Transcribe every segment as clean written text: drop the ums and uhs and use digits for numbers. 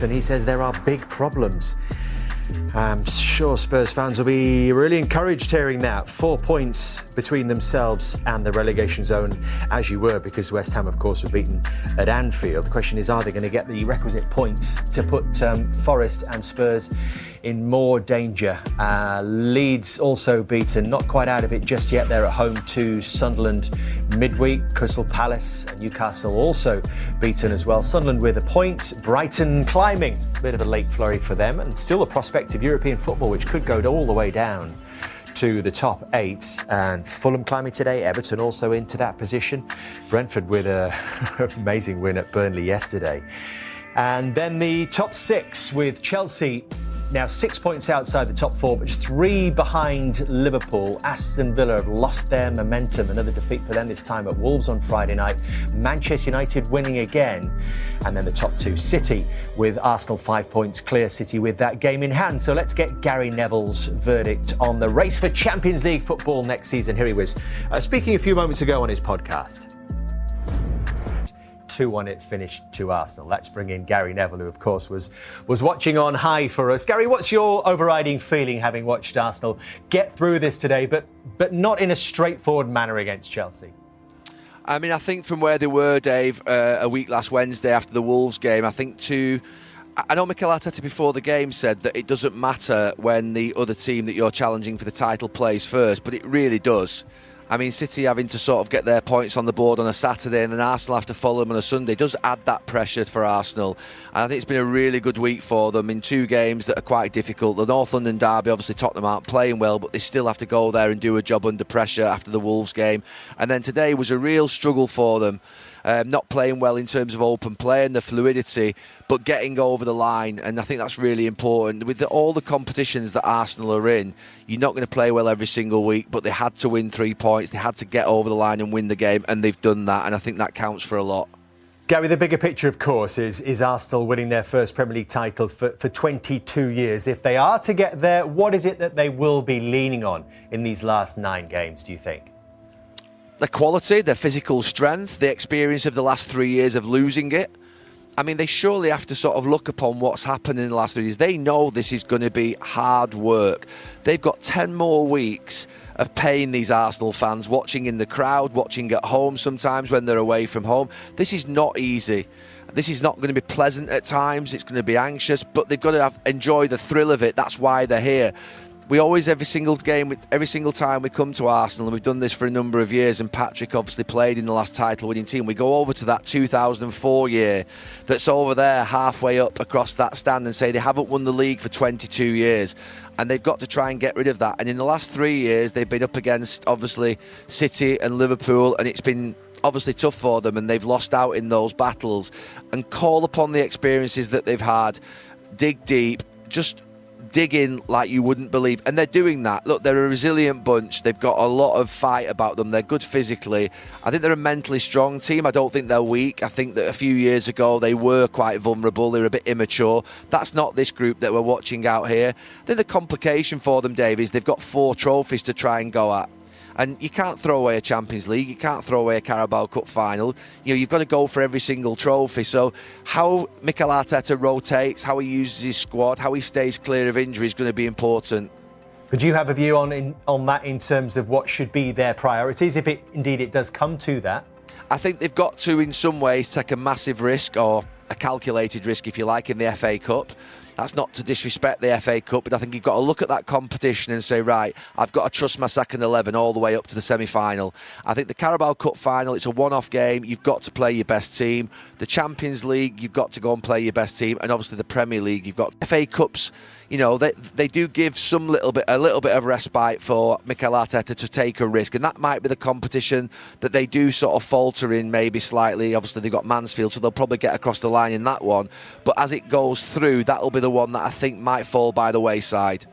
and he says there are big problems. I'm sure Spurs fans will be really encouraged hearing that. 4 points between themselves and the relegation zone, as you were, because West Ham, of course, were beaten at Anfield. The question is, are they going to get the requisite points to put Forest and Spurs in more danger? Leeds also beaten, not quite out of it just yet. They're at home to Sunderland midweek. Crystal Palace and Newcastle also beaten as well. Sunderland with a point, Brighton climbing. Bit of a late flurry for them, and still a prospect of European football, which could go all the way down to the top 8. And Fulham climbing today, Everton also into that position. Brentford with an amazing win at Burnley yesterday. And then the top 6 with Chelsea now 6 points outside the top 4, but 3 behind Liverpool. Aston Villa have lost their momentum. Another defeat for them, this time at Wolves on Friday night. Manchester United winning again. And then the top 2, City with Arsenal 5 points clear, City with that game in hand. So let's get Gary Neville's verdict on the race for Champions League football next season. Here he was speaking a few moments ago on his podcast. 2-1 it finished to Arsenal. Let's bring in Gary Neville, who of course was watching on high for us. Gary, what's your overriding feeling having watched Arsenal get through this today, but not in a straightforward manner against Chelsea? I mean, I think from where they were, Dave, a week last Wednesday after the Wolves game, I know Mikel Arteta before the game said that it doesn't matter when the other team that you're challenging for the title plays first, but it really does. I mean, City having to sort of get their points on the board on a Saturday and then Arsenal have to follow them on a Sunday does add that pressure for Arsenal. And I think it's been a really good week for them in 2 games that are quite difficult. The North London derby, obviously Tottenham aren't playing well, but they still have to go there and do a job under pressure after the Wolves game. And then today was a real struggle for them. Not playing well in terms of open play and the fluidity, but getting over the line, and I think that's really important. With all the competitions that Arsenal are in, you're not going to play well every single week, but they had to win 3 points, they had to get over the line and win the game, and they've done that, and I think that counts for a lot. Gary, the bigger picture, of course, is Arsenal winning their first Premier League title for 22 years. If they are to get there, what is it that they will be leaning on in these last 9 games, do you think? The quality, their physical strength, the experience of the last 3 years of losing it. I mean, they surely have to sort of look upon what's happened in the last 3 years. They know this is going to be hard work. They've got 10 more weeks of paying these Arsenal fans, watching in the crowd, watching at home sometimes when they're away from home. This is not easy. This is not going to be pleasant at times. It's going to be anxious, but they've got to enjoy the thrill of it. That's why they're here. We always, every single time we come to Arsenal, and we've done this for a number of years, and Patrick obviously played in the last title-winning team, we go over to that 2004 year that's over there halfway up across that stand and say they haven't won the league for 22 years. And they've got to try and get rid of that. And in the last 3 years, they've been up against, obviously, City and Liverpool, and it's been obviously tough for them, and they've lost out in those battles. And call upon the experiences that they've had, dig deep, just dig in like you wouldn't believe, and they're doing that. Look, they're a resilient bunch. They've got a lot of fight about them. They're good physically. I think they're a mentally strong team. I don't think they're weak. I think that a few years ago they were quite vulnerable. They were a bit immature. That's not this group that we're watching out here. I think the complication for them, Dave, is they've got 4 trophies to try and go at. And you can't throw away a Champions League. You can't throw away a Carabao Cup final. You've got to go for every single trophy. So how Mikel Arteta rotates, how he uses his squad, how he stays clear of injury is going to be important. Could you have a view on that in terms of what should be their priorities, if it does come to that? I think they've got to, in some ways, take a massive risk, or a calculated risk, if you like, in the FA Cup. That's not to disrespect the FA Cup, but I think you've got to look at that competition and say, right, I've got to trust my second 11 all the way up to the semi-final. I think the Carabao Cup final, it's a one-off game. You've got to play your best team. The Champions League, you've got to go and play your best team. And obviously the Premier League, you've got FA Cups. You know, they do give a little bit of respite for Mikel Arteta to take a risk, and that might be the competition that they do sort of falter in, maybe slightly. Obviously they've got Mansfield, so they'll probably get across the line in that one, but as it goes through, that'll be the one that I think might fall by the wayside.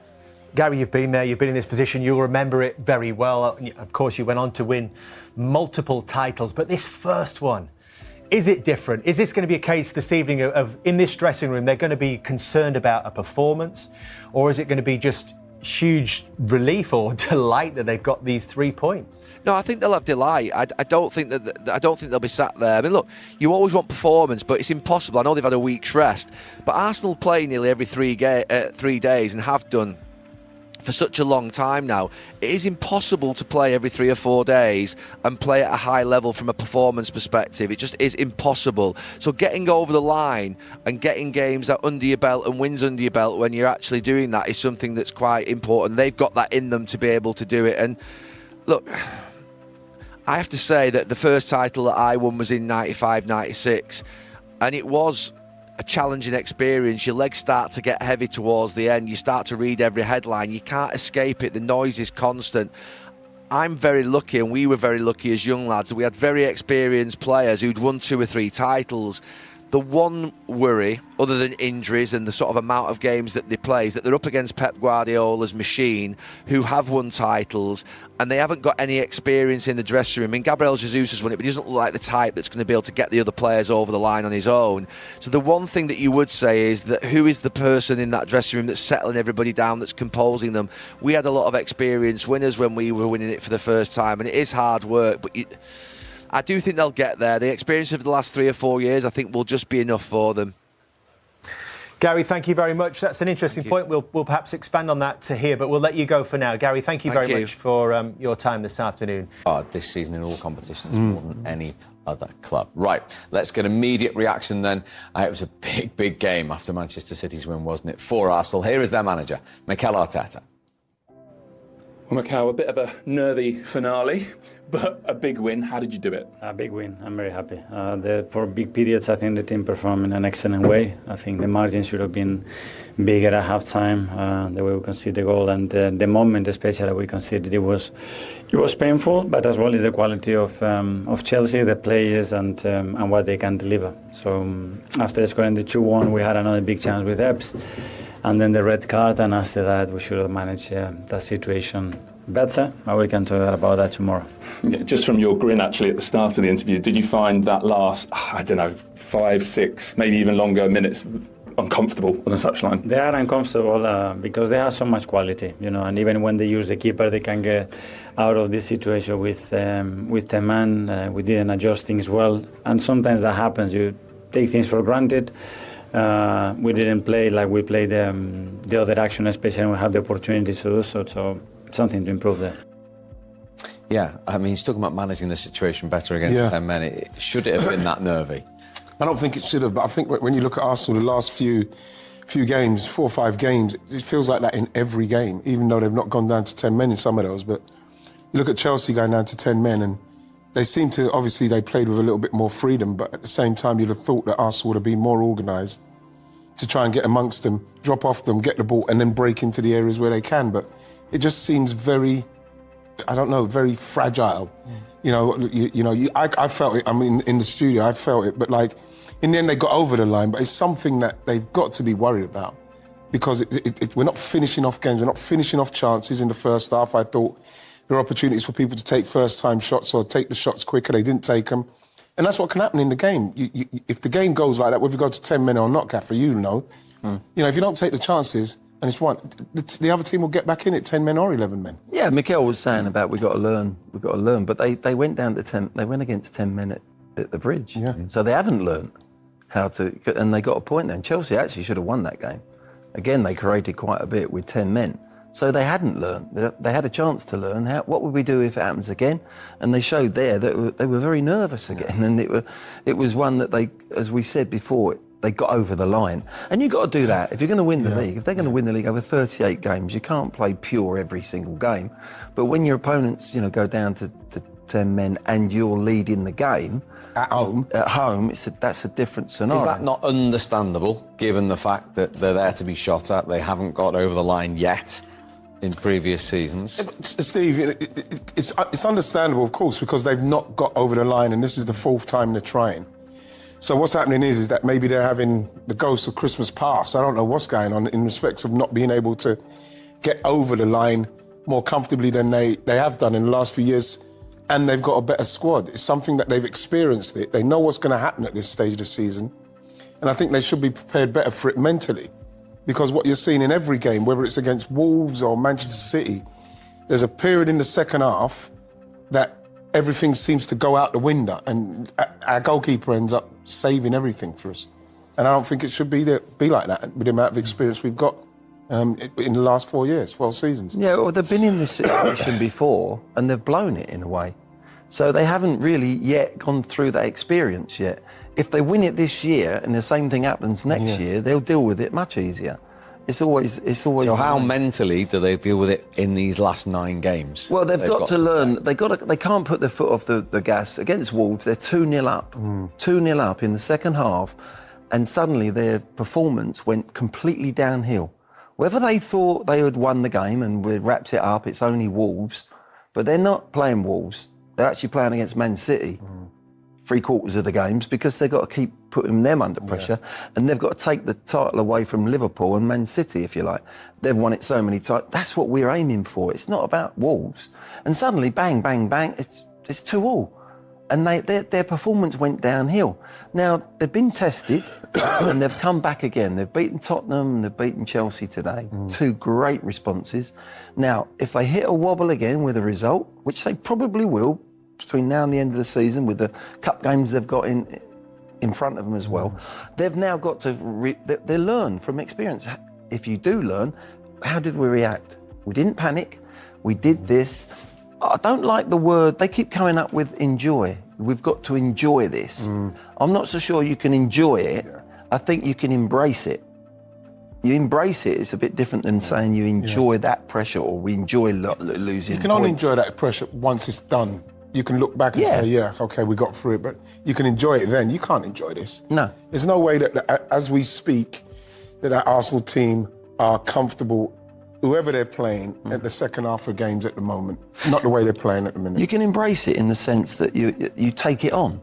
Gary, you've been there, you've been in this position, you'll remember it very well. Of course, you went on to win multiple titles, but this first one, is it different? Is this going to be a case this evening of in this dressing room, they're going to be concerned about a performance? Or is it going to be just huge relief or delight that they've got these 3 points. No, I think they'll have delight. I don't think they'll be sat there. I mean, look, you always want performance, but it's impossible. I know they've had a week's rest, but Arsenal play nearly every 3 days and have done for such a long time now. It is impossible to play every 3 or 4 days and play at a high level from a performance perspective. It just is impossible. So getting over the line and getting games out under your belt and wins under your belt when you're actually doing that is something that's quite important. They've got that in them to be able to do it. And look, I have to say that the first title that I won was in 95, 96, and it was a challenging experience. Your legs start to get heavy towards the end. You start to read every headline. You can't escape it. The noise is constant. I'm very lucky, and we were very lucky as young lads. We had very experienced players who'd won 2 or 3 titles. The one worry, other than injuries and the sort of amount of games that they play, is that they're up against Pep Guardiola's machine, who have won titles, and they haven't got any experience in the dressing room. I mean, Gabriel Jesus has won it, but he doesn't look like the type that's going to be able to get the other players over the line on his own. So the one thing that you would say is that who is the person in that dressing room that's settling everybody down, that's composing them? We had a lot of experienced winners when we were winning it for the first time, and it is hard work, but I do think they'll get there. The experience of the last 3 or 4 years, I think, will just be enough for them. Gary, thank you very much. That's an interesting point. We'll perhaps expand on that to here, but we'll let you go for now. Gary, thank you very much for your time this afternoon. This season in all competitions more than any other club. Right, let's get immediate reaction then. It was a big game after Manchester City's win, wasn't it, for Arsenal. Here is their manager, Mikel Arteta. Well, Mikel, a bit of a nervy finale, but a big win. How did you do it? A big win. I'm very happy. For big periods, I think the team performed in an excellent way. I think the margin should have been bigger at half-time, the way we conceded the goal, and the moment especially that we conceded, it was painful, but as well as the quality of Chelsea, the players, and what they can deliver. So after scoring the 2-1, we had another big chance with Epps, and then the red card, and after that we should have managed that situation better, but we can talk about that tomorrow. Yeah, just from your grin actually at the start of the interview, did you find that last, 5, 6, maybe even longer minutes uncomfortable on the touchline? They are uncomfortable because they have so much quality, and even when they use the keeper, they can get out of this situation with 10 men. We didn't adjust things well, and sometimes that happens. You take things for granted. We didn't play like we played the other action, especially when we had the opportunity to do so. So something to improve there. Yeah, I mean, he's talking about managing the situation better against 10 men. Should it have been that nervy? I don't think it should have, but I think when you look at Arsenal, the last few games, 4 or 5 games, it feels like that in every game, even though they've not gone down to 10 men in some of those. But you look at Chelsea going down to 10 men, and they seem to, obviously, they played with a little bit more freedom, but at the same time, you'd have thought that Arsenal would have been more organised to try and get amongst them, drop off them, get the ball, and then break into the areas where they can. But it just seems very, very fragile. I felt it. I mean, in the studio, I felt it. But like, in the end, they got over the line. But it's something that they've got to be worried about, because we're not finishing off games. We're not finishing off chances in the first half. I thought there were opportunities for people to take first-time shots or take the shots quicker. They didn't take them. And that's what can happen in the game. If the game goes like that, whether you go to 10 men or not, Gaffer, if you don't take the chances, and it's one, the other team will get back in it, 10 men or 11 men. Yeah, Mikel was saying about we've got to learn, but they went down to 10, they went against 10 men at the bridge. Yeah. So they haven't learned how to, and they got a point there. And Chelsea actually should have won that game. Again, they created quite a bit with 10 men. So they hadn't learned. They had a chance to learn. What would we do if it happens again? And they showed there that they were very nervous again. And it was one that they, as we said before, they got over the line. And you've got to do that. If you're going to win the league, if they're going to win the league over 38 games, you can't play pure every single game. But when your opponents, go down to 10 men and you're leading the game at home, that's a different scenario. Is that not understandable, given the fact that they're there to be shot at? They haven't got over the line yet in previous seasons. Steve, it's understandable, of course, because they've not got over the line, and this is the 4th time they're trying. So what's happening is that maybe they're having the ghost of Christmas past. I don't know what's going on in respects of not being able to get over the line more comfortably than they have done in the last few years, and they've got a better squad. It's something that they've experienced it. They know what's going to happen at this stage of the season, and I think they should be prepared better for it mentally. because what you're seeing in every game, whether it's against Wolves or Manchester City, there's a period in the second half that everything seems to go out the window, and our goalkeeper ends up saving everything for us. And I don't think it should be like that with the amount of experience we've got in the last 4 years, 4 seasons. Yeah, well, they've been in this situation before and they've blown it in a way. So they haven't really yet gone through that experience yet. If they win it this year and the same thing happens next year, they'll deal with it much easier. It's always. So how mentally do they deal with it in these last 9 games? Well, they've got to learn. They can't put their foot off the gas against Wolves. They're 2-0 up, 2-0 up in the second half, and suddenly their performance went completely downhill. Whether they thought they had won the game and we wrapped it up, it's only Wolves, but they're not playing Wolves. They're actually playing against Man City. 3/4 of the games, because they've got to keep putting them under pressure, and they've got to take the title away from Liverpool and Man City, if you like. They've won it so many times. That's what we're aiming for. It's not about Wolves. And suddenly, bang, bang, bang, it's 2-2. And their performance went downhill. Now, they've been tested, and they've come back again. They've beaten Tottenham and they've beaten Chelsea today. 2 great responses. Now, if they hit a wobble again with a result, which they probably will, between now and the end of the season, with the cup games they've got in front of them as well, they've now got to they learn from experience. If you do learn, how did we react? We didn't panic. We did this. I don't like the word. They keep coming up with enjoy. We've got to enjoy this. I'm not so sure you can enjoy it. I think you can embrace it. You embrace it. It's a bit different than saying you enjoy that pressure, or we enjoy losing. You can only enjoy that pressure once it's done. You can look back and say, okay, we got through it, but you can enjoy it then. You can't enjoy this. No. There's no way that as we speak, that Arsenal team are comfortable, whoever they're playing, at the second half of games at the moment. Not the way they're playing at the minute. You can embrace it in the sense that you take it on.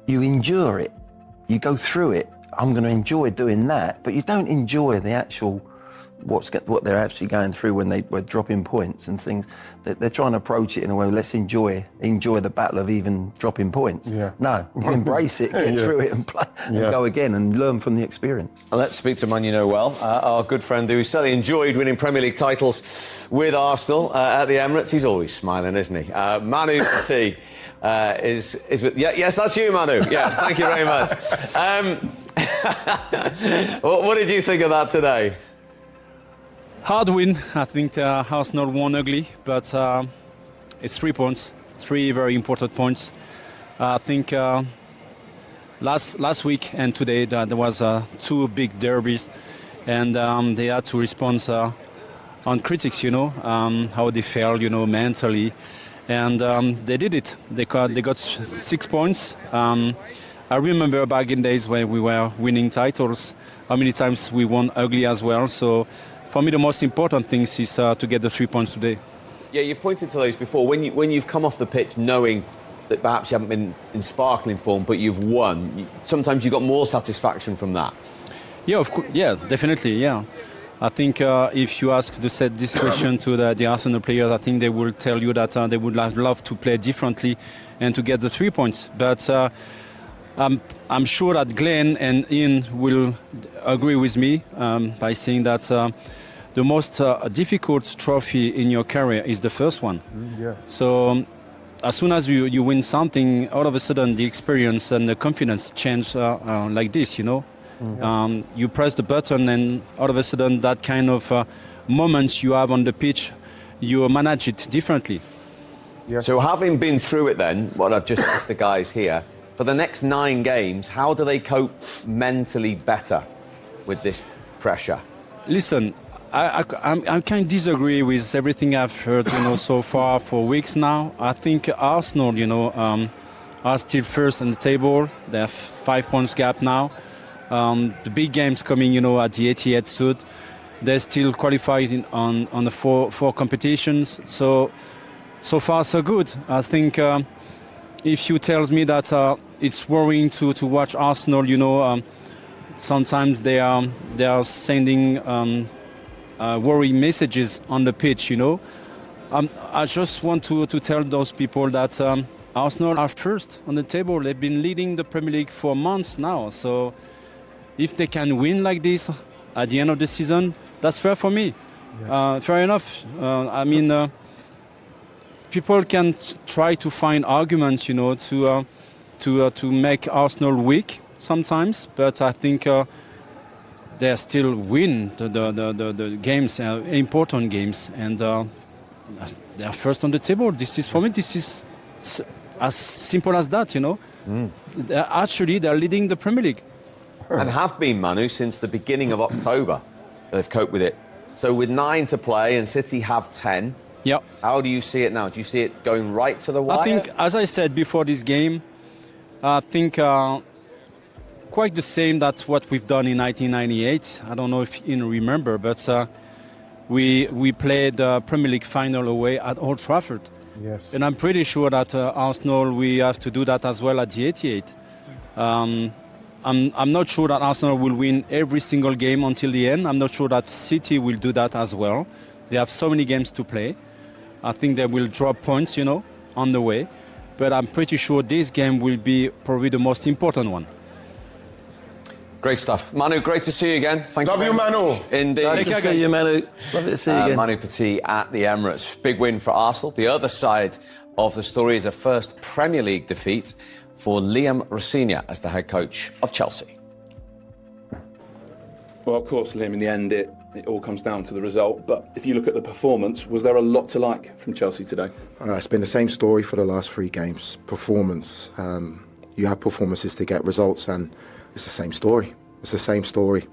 You endure it. You go through it. I'm going to enjoy doing that, but you don't enjoy the actual what they're actually going through when we're dropping points and things. They're trying to approach it in a way, let's enjoy the battle of even dropping points. No, you embrace it, get through it and play and go again and learn from the experience. Let's speak to a man you know well, our good friend who certainly enjoyed winning Premier League titles with Arsenal at the Emirates. He's always smiling, isn't he? Manu T is with... yes, that's you, Manu. Yes, thank you very much. What did you think of that today? Hard win. I think Arsenal won ugly, but it's 3 points, 3 very important points. I think last week and today there was 2 big derbies, and they had to respond on critics, how they felt, mentally, and they did it. They got 6 points. I remember back in days when we were winning titles, how many times we won ugly as well. So for me, the most important thing is to get the 3 points today. Yeah, you pointed to those before. When you've come off the pitch knowing that perhaps you haven't been in sparkling form, but you've won, sometimes you got more satisfaction from that. Yeah, of course. Yeah, definitely. Yeah, I think if you ask to set this question to the Arsenal players, I think they will tell you that they would love to play differently and to get the 3 points. But I'm sure that Glenn and Ian will agree with me by saying that the most difficult trophy in your career is the first one. So as soon as you win something, all of a sudden the experience and the confidence change like this, You press the button and all of a sudden that kind of moments you have on the pitch, you manage it differently. So having been through it then, what I've just asked the guys here, for the next 9 games, how do they cope mentally better with this pressure? Listen, I can't disagree with everything I've heard, so far for weeks now. I think Arsenal, are still first on the table. They have 5 points gap now. The big games coming, at the Etihad soon. They're still qualified on the four competitions. So far so good. I think if you tell me that it's worrying to watch Arsenal, sometimes they are sending worry messages on the pitch, I just want to tell those people that Arsenal are first on the table. They've been leading the Premier League for months now. So if they can win like this, at the end of the season, that's fair for me. Fair enough. I mean, people can try to find arguments, to make Arsenal weak sometimes, but I think they still win the games, important games, and they are first on the table. For me, this is as simple as that, They're leading the Premier League. And have been, Manu, since the beginning of October. They've coped with it. So with 9 to play and City have 10, yeah. How do you see it now? Do you see it going right to the wire? I think, as I said before this game, I think quite the same that what we've done in 1998. I don't know if you remember, but we played the Premier League final away at Old Trafford. Yes. And I'm pretty sure that Arsenal, we have to do that as well at the 88. I'm not sure that Arsenal will win every single game until the end. I'm not sure that City will do that as well. They have so many games to play. I think they will drop points, on the way. But I'm pretty sure this game will be probably the most important one. Great stuff. Manu, great to see you again. Thank Love you, Manu. Indeed. Nice to see you, Manu. Lovely to see you again. Manu Petit at the Emirates. Big win for Arsenal. The other side of the story is a first Premier League defeat for Liam Rosenior as the head coach of Chelsea. Well, of course, Liam, in the end, it all comes down to the result. But if you look at the performance, was there a lot to like from Chelsea today? It's been the same story for the last 3 games. Performance. You have performances to get results, and it's the same story. It's the same story.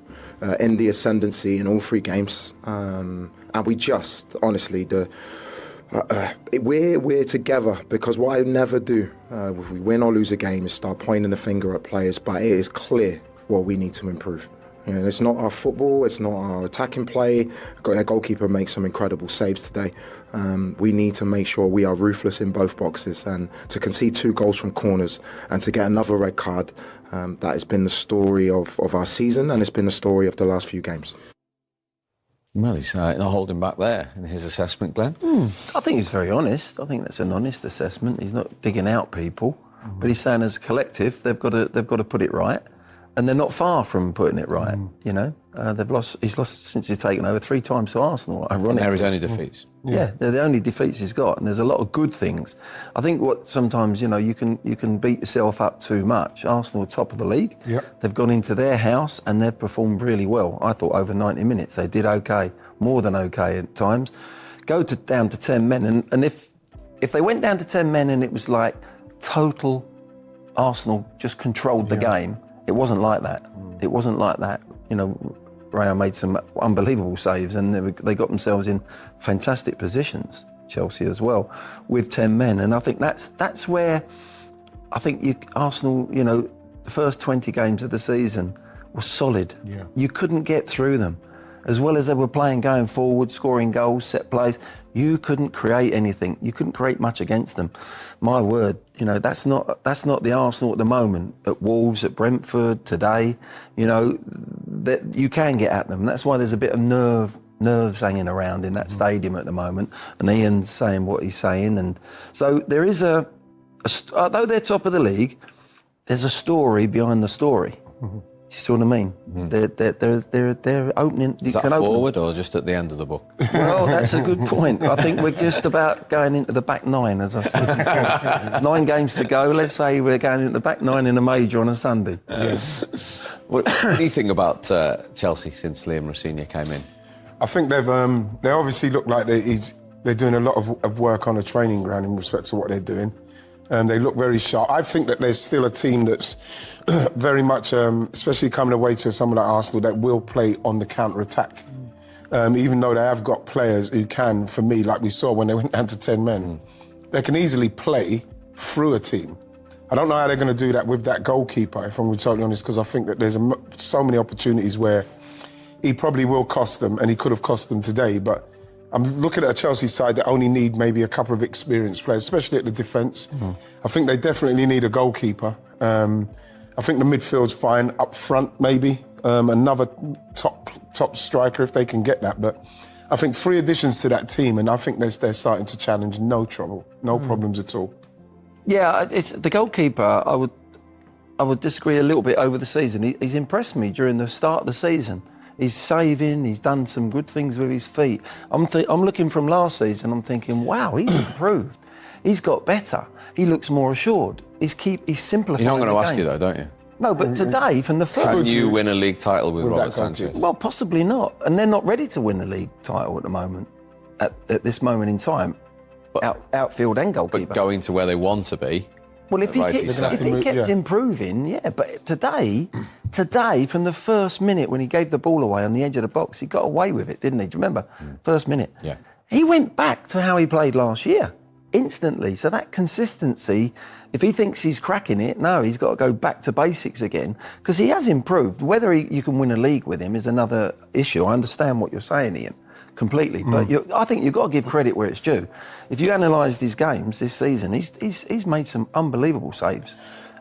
In the ascendancy in all 3 games. And we just, honestly, we're together, because what I never do, if we win or lose a game, is start pointing the finger at players, but it is clear what we need to improve. It's not our football, it's not our attacking play. Our goalkeeper makes some incredible saves today. We need to make sure we are ruthless in both boxes, and to concede 2 goals from corners and to get another red card, that has been the story of our season, and it's been the story of the last few games. Well, he's not holding back there in his assessment, Glenn. I think he's very honest. I think that's an honest assessment. He's not digging out people, but he's saying as a collective they've got to put it right, and they're not far from putting it right. He's lost since he's taken over 3 times to Arsenal. Ironically, they're his only defeats. Yeah, they're the only defeats he's got, and there's a lot of good things. I think what sometimes you can beat yourself up too much. Arsenal are top of the league. Yep. They've gone into their house and they've performed really well. I thought over 90 minutes they did okay, more than okay at times. Down to 10 men, and if they went down to 10 men and it was like total Arsenal just controlled the game, it wasn't like that. It wasn't like that. Raya made some unbelievable saves, and they got themselves in fantastic positions, Chelsea as well, with 10 men. And I think that's where I think Arsenal, the first 20 games of the season were solid. Yeah. You couldn't get through them. As well as they were playing going forward, scoring goals, set plays, you couldn't create anything. You couldn't create much against them. My word, that's not the Arsenal at the moment. At Wolves, at Brentford, today, that you can get at them. That's why there's a bit of nerves hanging around in that stadium at the moment. And Ian's saying what he's saying, and so there is although they're top of the league, there's a story behind the story. Do you see what I mean? They're opening. Is that forward or just at the end of the book? Well, that's a good point. I think we're just about going into the back 9, as I said. 9 games to go. Let's say we're going into the back 9 in a major on a Sunday. Yes. What do you think about Chelsea since Liam Rosenior came in? I think they obviously look like they're doing a lot of work on the training ground in respect to what they're doing. They look very sharp. I think that there's still a team that's very much, especially coming away to someone like Arsenal, that will play on the counter-attack. Even though they have got players who can, for me, like we saw when they went down to 10 men, they can easily play through a team. I don't know how they're going to do that with that goalkeeper, if I'm totally honest, because I think that there's so many opportunities where he probably will cost them, and he could have cost them today, but I'm looking at a Chelsea side that only need maybe a couple of experienced players, especially at the defence. I think they definitely need a goalkeeper. I think the midfield's fine. Up front, maybe. Another top striker if they can get that. But I think 3 additions to that team, and I think they're starting to challenge. No trouble. No problems at all. Yeah, it's the goalkeeper. I would disagree a little bit over the season. He's impressed me during the start of the season. He's saving. He's done some good things with his feet. I'm looking from last season. I'm thinking, wow, he's improved. He's got better. He looks more assured. He's simplifying. You're not going to ask game. you though, don't you? No, but today, from the first... Can you win a league title with Robert Sanchez? Well, possibly not. And they're not ready to win the league title at the moment, at this moment in time. Outfield and goalkeeper. But going to where they want to be... Well, if he kept improving, yeah. But today, from the first minute when he gave the ball away on the edge of the box, he got away with it, didn't he? Do you remember? First minute. Yeah. He went back to how he played last year, instantly. So that consistency, if he thinks he's cracking it, no, he's got to go back to basics again, because he has improved. Whether you can win a league with him is another issue. I understand what you're saying, Ian, completely. But I think you've got to give credit where it's due. If you analyse his games this season, he's made some unbelievable saves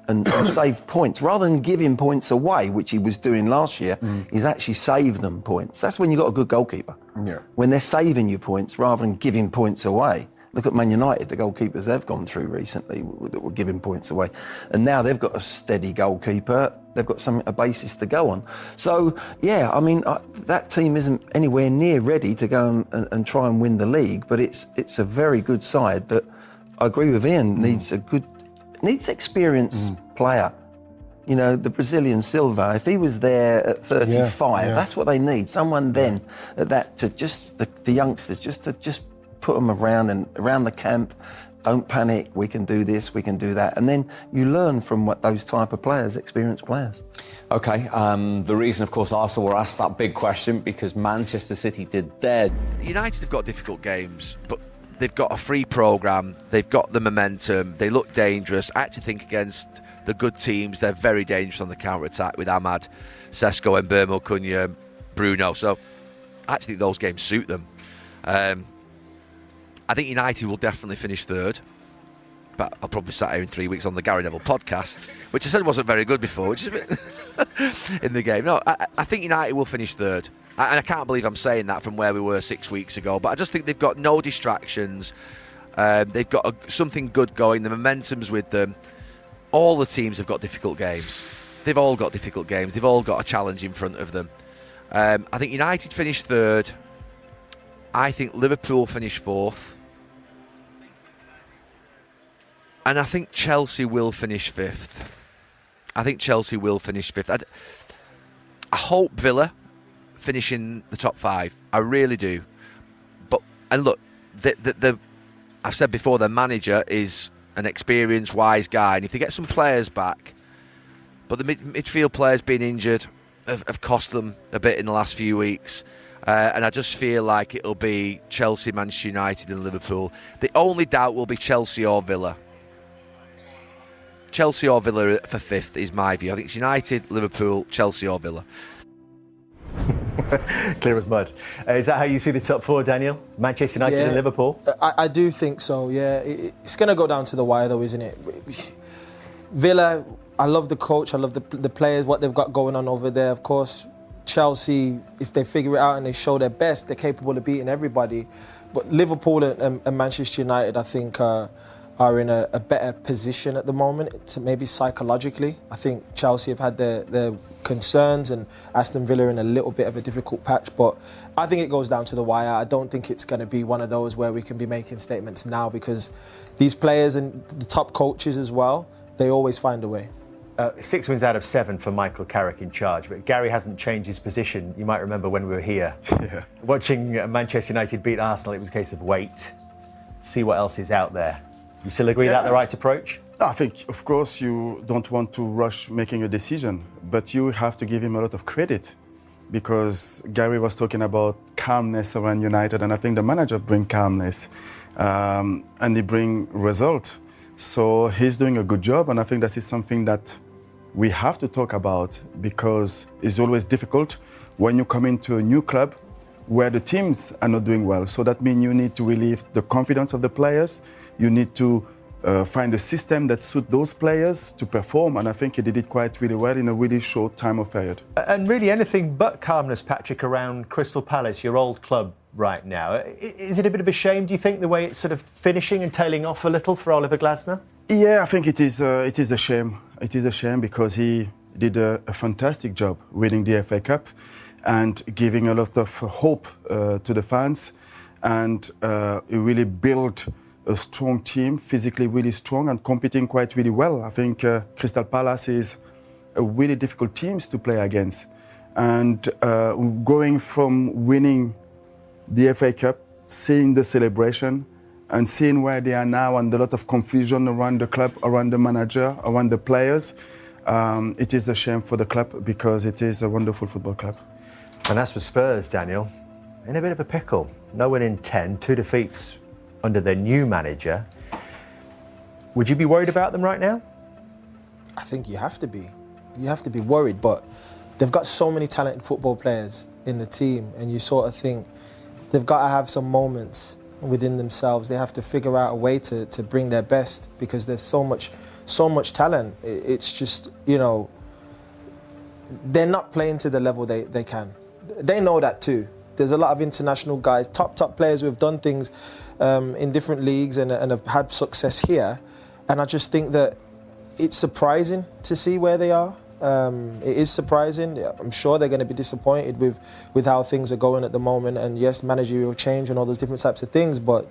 and saved points. Rather than giving points away, which he was doing last year, he's actually saved them points. That's when you've got a good goalkeeper. Yeah. When they're saving you points rather than giving points away. Look at Man United, the goalkeepers they've gone through recently that were giving points away. And now they've got a steady goalkeeper. They've got a basis to go on. So, yeah, I mean, that team isn't anywhere near ready to go and try and win the league, but it's a very good side that, I agree with Ian, needs experienced player. You know, the Brazilian Silva, if he was there at 35, that's what they need. Someone then at that to just, the youngsters, just put them around the camp. Don't panic, we can do this, we can do that. And then you learn from what those type of players, experienced players. OK, the reason, of course, Arsenal were asked that big question because Manchester City did their... United have got difficult games, but they've got a free programme, they've got the momentum, they look dangerous. I actually think against the good teams, they're very dangerous on the counter-attack with Ahmad, Sesko, Mbeumo, Cunha, Bruno. So I actually think those games suit them. I think United will definitely finish third, but I'll probably sat here in 3 weeks on the Gary Neville podcast, which I said wasn't very good before, which is a bit in the game. No, I think United will finish third, and I can't believe I'm saying that from where we were 6 weeks ago, but I just think they've got no distractions. They've got something good going, the momentum's with them. All the teams have got difficult games. They've all got difficult games. They've all got a challenge in front of them. I think United finish third. I think Liverpool finish fourth. And I think Chelsea will finish fifth. I hope Villa finish in the top five. I really do. And look, I've said before, their manager is an experienced, wise guy. And if they get some players back, but the midfield players being injured have cost them a bit in the last few weeks. And I just feel like it'll be Chelsea, Manchester United and Liverpool. The only doubt will be Chelsea or Villa. Chelsea or Villa for fifth is my view. I think it's United, Liverpool, Chelsea or Villa. Clear as mud. Is that how you see the top four, Daniel? Manchester United and Liverpool? I do think so, yeah. It's going to go down to the wire, though, isn't it? Villa, I love the coach, I love the players, what they've got going on over there, of course. Chelsea, if they figure it out and they show their best, they're capable of beating everybody. But Liverpool and Manchester United, I think, are in a better position at the moment, maybe psychologically. I think Chelsea have had their concerns and Aston Villa in a little bit of a difficult patch. But I think it goes down to the wire. I don't think it's going to be one of those where we can be making statements now, because these players and the top coaches as well, they always find a way. 6 wins out of 7 for Michael Carrick in charge, but Gary hasn't changed his position. You might remember when we were here. Watching Manchester United beat Arsenal, it was a case of wait, see what else is out there. You still agree that's the right approach? I think, of course, you don't want to rush making a decision, but you have to give him a lot of credit, because Gary was talking about calmness around United, and I think the manager brings calmness and he brings result. So he's doing a good job, and I think that is something that we have to talk about, because it's always difficult when you come into a new club where the teams are not doing well. So that means you need to relieve the confidence of the players. You need to find a system that suits those players to perform, and I think he did it quite really well in a really short time of period. And really anything but calmness, Patrick, around Crystal Palace, your old club right now. Is it a bit of a shame, do you think, the way it's sort of finishing and tailing off a little for Oliver Glasner? Yeah, I think it is a shame. It is a shame because he did a fantastic job winning the FA Cup. and giving a lot of hope to the fans, and really build a strong team, physically really strong and competing quite really well. I think Crystal Palace is a really difficult team to play against. And going from winning the FA Cup, seeing the celebration, and seeing where they are now, and a lot of confusion around the club, around the manager, around the players, it is a shame for the club, because it is a wonderful football club. And as for Spurs, Daniel, in a bit of a pickle. No win in 10, 2 defeats under their new manager. Would you be worried about them right now? I think you have to be. You have to be worried, but they've got so many talented football players in the team, and you sort of think they've got to have some moments within themselves. They have to figure out a way to bring their best, because there's so much talent. It's just, you know, they're not playing to the level they can. They know that too. There's a lot of international guys, top players who have done things in different leagues and have had success here. And I just think that it's surprising to see where they are. It is surprising. I'm sure they're going to be disappointed with how things are going at the moment. And yes, managerial change and all those different types of things, but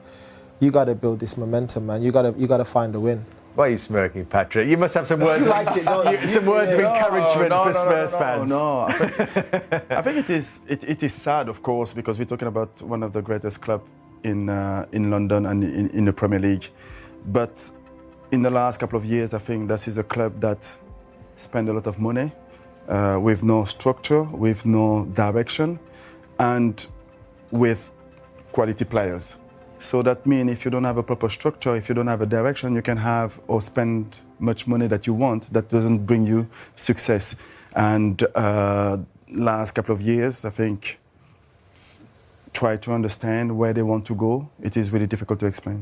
you got to build this momentum, man. You got to find a win. Why are you smirking, Patrick? You must have some words, some words of encouragement for Spurs fans. No, I think it is sad, of course, because we're talking about one of the greatest clubs in London and in the Premier League. But in the last couple of years, I think this is a club that spend a lot of money with no structure, with no direction, and with quality players. So that means if you don't have a proper structure, if you don't have a direction, you can have or spend much money that you want, that doesn't bring you success. And last couple of years, I think, try to understand where they want to go. It is really difficult to explain.